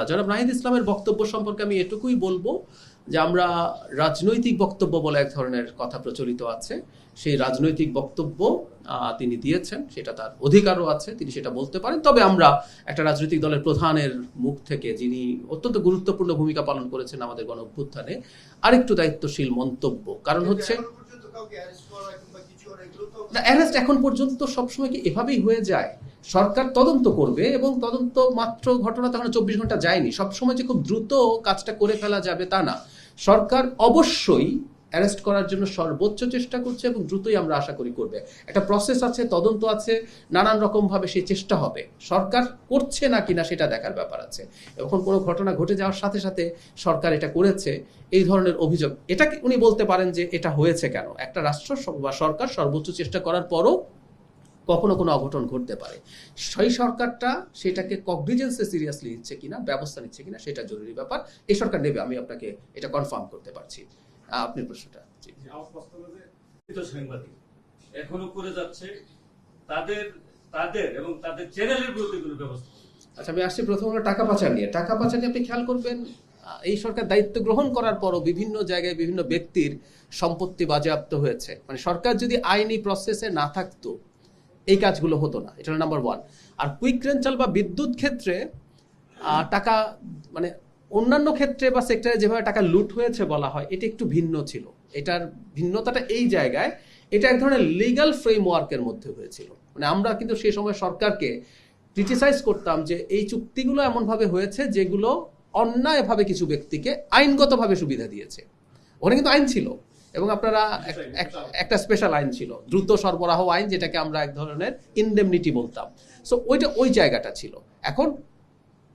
জনাব নাহিদ ইসলামের বক্তব্য সম্পর্কে আমি এটুকুই বলবো যে আমরা রাজনৈতিক বক্তব্য বলে এক ধরনের কথা প্রচলিত আছে, সেই রাজনৈতিক বক্তব্য তিনি দিয়েছেন, সেটা তার অধিকারও আছে, তিনি সেটা বলতে পারেন। তবে আমরা একটা রাজনৈতিক দলের প্রধানের মুখ থেকে, যিনি অত্যন্ত গুরুত্বপূর্ণ ভূমিকা পালন করেছেন আমাদের গণ অভ্যুত্থানে, আরেকটু দায়িত্বশীল মন্তব্য, কারণ হচ্ছে অ্যারেস্ট এখন পর্যন্ত সবসময় কি এভাবেই হয়ে যায়? সরকার তদন্ত করবে এবং তদন্ত মাত্র ঘটনা তখন 24 ঘন্টা যায়নি, সবসময় যে খুব দ্রুত কাজটা করে ফেলা যাবে তা না। সরকার অবশ্যই অ্যারেস্ট করার জন্য সর্বোচ্চ চেষ্টা করছে এবং দ্রুতই আমরা আশা করি করবে। একটা প্রসেস আছে, তদন্ত আছে, নানান রকম ভাবে সেই চেষ্টা হবে। সরকার করছে না কিনা সেটা দেখার ব্যাপার আছে। এখন কোনো ঘটনা ঘটে যাওয়ার সাথে সাথে সরকার এটা করেছে, এই ধরনের অভিযোগ, এটা উনি বলতে পারেন যে এটা হয়েছে কেন। একটা রাষ্ট্র বা সরকার সর্বোচ্চ চেষ্টা করার পরও কখনো কোনো অঘটন ঘটতে পারে। সেই সরকারটা সেটাকে কগনিজেন্সে সিরিয়াসলি নিচ্ছে কিনা, ব্যবস্থা নিচ্ছে কিনা, সেটা জরুরি ব্যাপার। এই সরকার নেবে, আমি আপনাকে এটা কনফার্ম করতে পারছি। আপনি প্রশ্নটা সাংবাদিক এখনো করে যাচ্ছে তাদের এবং তাদের চ্যানেলের বিরুদ্ধে কোনো ব্যবস্থা। আচ্ছা, আমি আসছি প্রথম হলো টাকা পাচার নিয়ে। টাকা পাচার নিয়ে আপনি খেয়াল করবেন, এই সরকার দায়িত্ব গ্রহণ করার পরও বিভিন্ন জায়গায় বিভিন্ন ব্যক্তির সম্পত্তি বাজেয়াপ্ত হয়েছে। মানে সরকার যদি আইনি প্রসেসে না থাকতো এই কাজগুলো হতো না। এটা হলো নাম্বার ওয়ান। আর কুইক রেন্টাল বা বিদ্যুৎ ক্ষেত্রে টাকা, মানে অন্যান্য ক্ষেত্রে বা সেক্টরে যেভাবে টাকা লুট হয়েছে বলা হয়, এটা একটু ভিন্ন ছিল। এটার ভিন্নতাটা এই জায়গায়, এটা এক ধরনের লিগ্যাল ফ্রেমওয়ার্কের মধ্যে হয়েছিল। মানে আমরা কিন্তু সেই সময় সরকারকে ক্রিটিসাইজ করতাম যে এই চুক্তিগুলো এমনভাবে হয়েছে যেগুলো অন্যায়ভাবে কিছু ব্যক্তিকে আইনগতভাবে সুবিধা দিয়েছে। ওখানে কিন্তু আইন ছিল এবং আপনারা একটা স্পেশাল আইন ছিল, দ্রুত সরবরাহ আইন, যেটাকে আমরা এক ধরনের ইনডেমনিটি বলতাম। সো ওইটা ওই জায়গাটা ছিল। এখন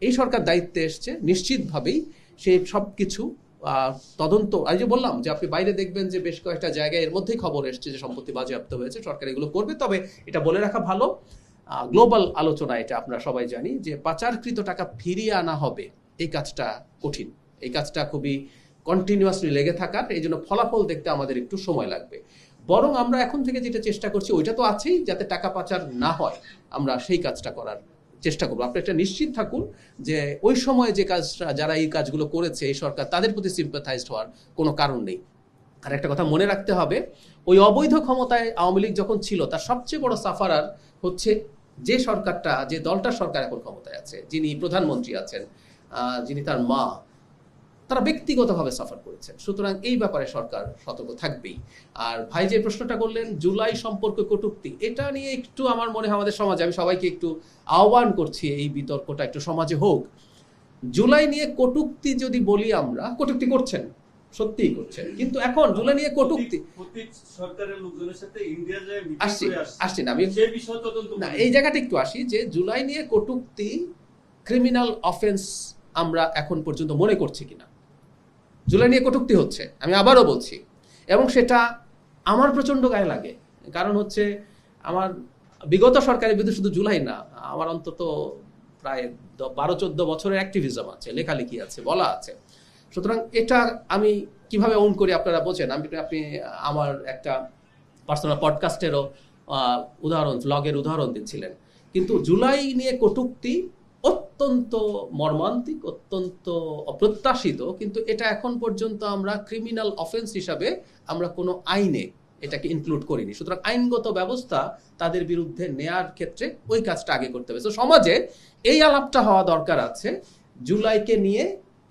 এই সরকার দায়িত্বে এসছে, নিশ্চিতভাবেই সেই সব কিছু তদন্ত, আমি যে বললাম যে আপনি বাইরে দেখবেন যে বেশ কয়েকটা জায়গায় এর মধ্যেই খবর এসছে যে সম্পত্তি বাজেয়াপ্ত হয়েছে, সরকার এগুলো করবে। তবে এটা বলে রাখা ভালো, গ্লোবাল আলোচনা এটা আমরা সবাই জানি যে পাচারকৃত টাকা ফিরিয়ে আনা হবে, এই কাজটা কঠিন, এই কাজটা খুবই কন্টিনিউয়াসলি লেগে থাকার, এই জন্য ফলাফল দেখতে আমাদের একটু সময় লাগবে। বরং আমরা এখন থেকে যেটা চেষ্টা করছি, ওইটা তো আছেই, যাতে টাকা পাচার না হয় আমরা সেই কাজটা করার চেষ্টা করবো। আপনি একটা নিশ্চিত থাকুন যে ওই সময় যে কাজটা, যারা এই কাজগুলো করেছে এই সরকার, তাদের প্রতি সিম্পাথাইজড হওয়ার কোনো কারণ নেই। আর একটা কথা মনে রাখতে হবে, ওই অবৈধ ক্ষমতায় আওয়ামী লীগ যখন ছিল, তার সবচেয়ে বড় সাফারার হচ্ছে যে সরকারটা, যে দলটার সরকার এখন ক্ষমতায় আছে, যিনি প্রধানমন্ত্রী আছেন, যিনি তার মা, তারা ব্যক্তিগতভাবে সাফার করেছেন। সুতরাং এই ব্যাপারে সরকার সতর্ক থাকবেই। আর ভাই যে প্রশ্নটা করলেন জুলাই সম্পর্কে কটূক্তি, এটা নিয়ে একটু আমার মনে হয় আমাদের সমাজে, আমি সবাইকে একটু আহ্বান করছি এই বিতর্কটা একটু সমাজে হোক। জুলাই নিয়ে কটূক্তি যদি বলি, আমরা কটূক্তি করছেন, সত্যিই করছেন, কিন্তু এখন জুলাই নিয়ে কটূক্তি সরকারের লোকজনের সাথে ইন্ডিয়া যায় আসছি না, আমি না এই জায়গাটা একটু আসি যে জুলাই নিয়ে কটূক্তি ক্রিমিনাল অফেন্স আমরা এখন পর্যন্ত মনে করছি কিনা। জুলাই নিয়ে কটূক্তি হচ্ছে, আমি আবারও বলছি, এবং সেটা আমার প্রচন্ড গায়ে লাগে। কারণ হচ্ছে আমার বিগত সরকারের বিরুদ্ধে শুধু জুলাই না, আমার অন্তত প্রায় 12-14 বছরের অ্যাক্টিভিজম আছে, লেখালেখি আছে, বলা আছে। সুতরাং এটা আমি কিভাবে ওন করি আপনারা বোঝেন। আপনি আমার একটা পার্সোনাল পডকাস্টেরও উদাহরণ, ব্লগের উদাহরণ দিচ্ছিলেন। কিন্তু জুলাই নিয়ে কটূক্তি অত্যন্ত মর্মান্তিক, অত্যন্ত অপ্রত্যাশিত, কিন্তু এটা এখন পর্যন্ত আমরা ক্রিমিনাল অফেন্স হিসাবে আমরা কোনো আইনে এটাকে ইনক্লুড করিনি। সুতরাং আইনগত ব্যবস্থা তাদের বিরুদ্ধে নেয়ার ক্ষেত্রে ওই কাজটা আগে করতে হবে। তো সমাজে এই আলাপটা হওয়া দরকার আছে, জুলাইকে নিয়ে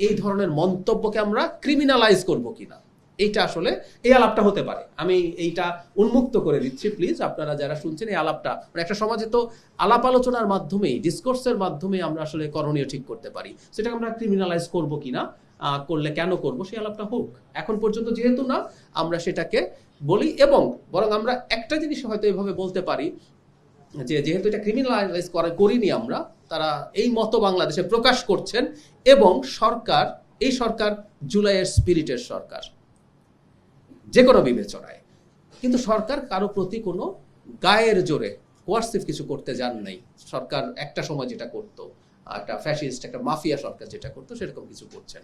এই ধরনের মন্তব্যকে আমরা ক্রিমিনালাইজ করব কিনা, এইটা আসলে এই আলাপটা হতে পারে। আমি এইটা উন্মুক্ত করে দিচ্ছি, প্লিজ আপনারা যারা শুনছেন, এই আলাপটা, মানে একটা সমাজে তো আলাপ আলোচনার মাধ্যমেই, ডিসকোর্সের মাধ্যমে আমরা আসলে করণীয় ঠিক করতে পারি। সেটাকে আমরা ক্রিমিনালাইজ করব কিনা, করলে কেন করব, সেই আলাপটা হোক। এখন পর্যন্ত যেহেতু না, আমরা সেটাকে বলি। এবং বরং আমরা একটা জিনিস হয়তো এভাবে বলতে পারি যে যেহেতু এটা ক্রিমিনালাইজ করিনি আমরা, তারা এই মতো বাংলাদেশে প্রকাশ করছেন, এবং সরকার, এই সরকার জুলাইয়ের স্পিরিটের সরকার যে কোনো বিবেচনায়, কিন্তু সরকার কারো প্রতি কোনো গায়ের জোরে কোয়ার্সিভ কিছু করতে যান নাই। সরকার একটা সময় যেটা করতো, একটা ফ্যাসিস্ট, একটা মাফিয়া সরকার যেটা করতো, সেরকম কিছু করছেন।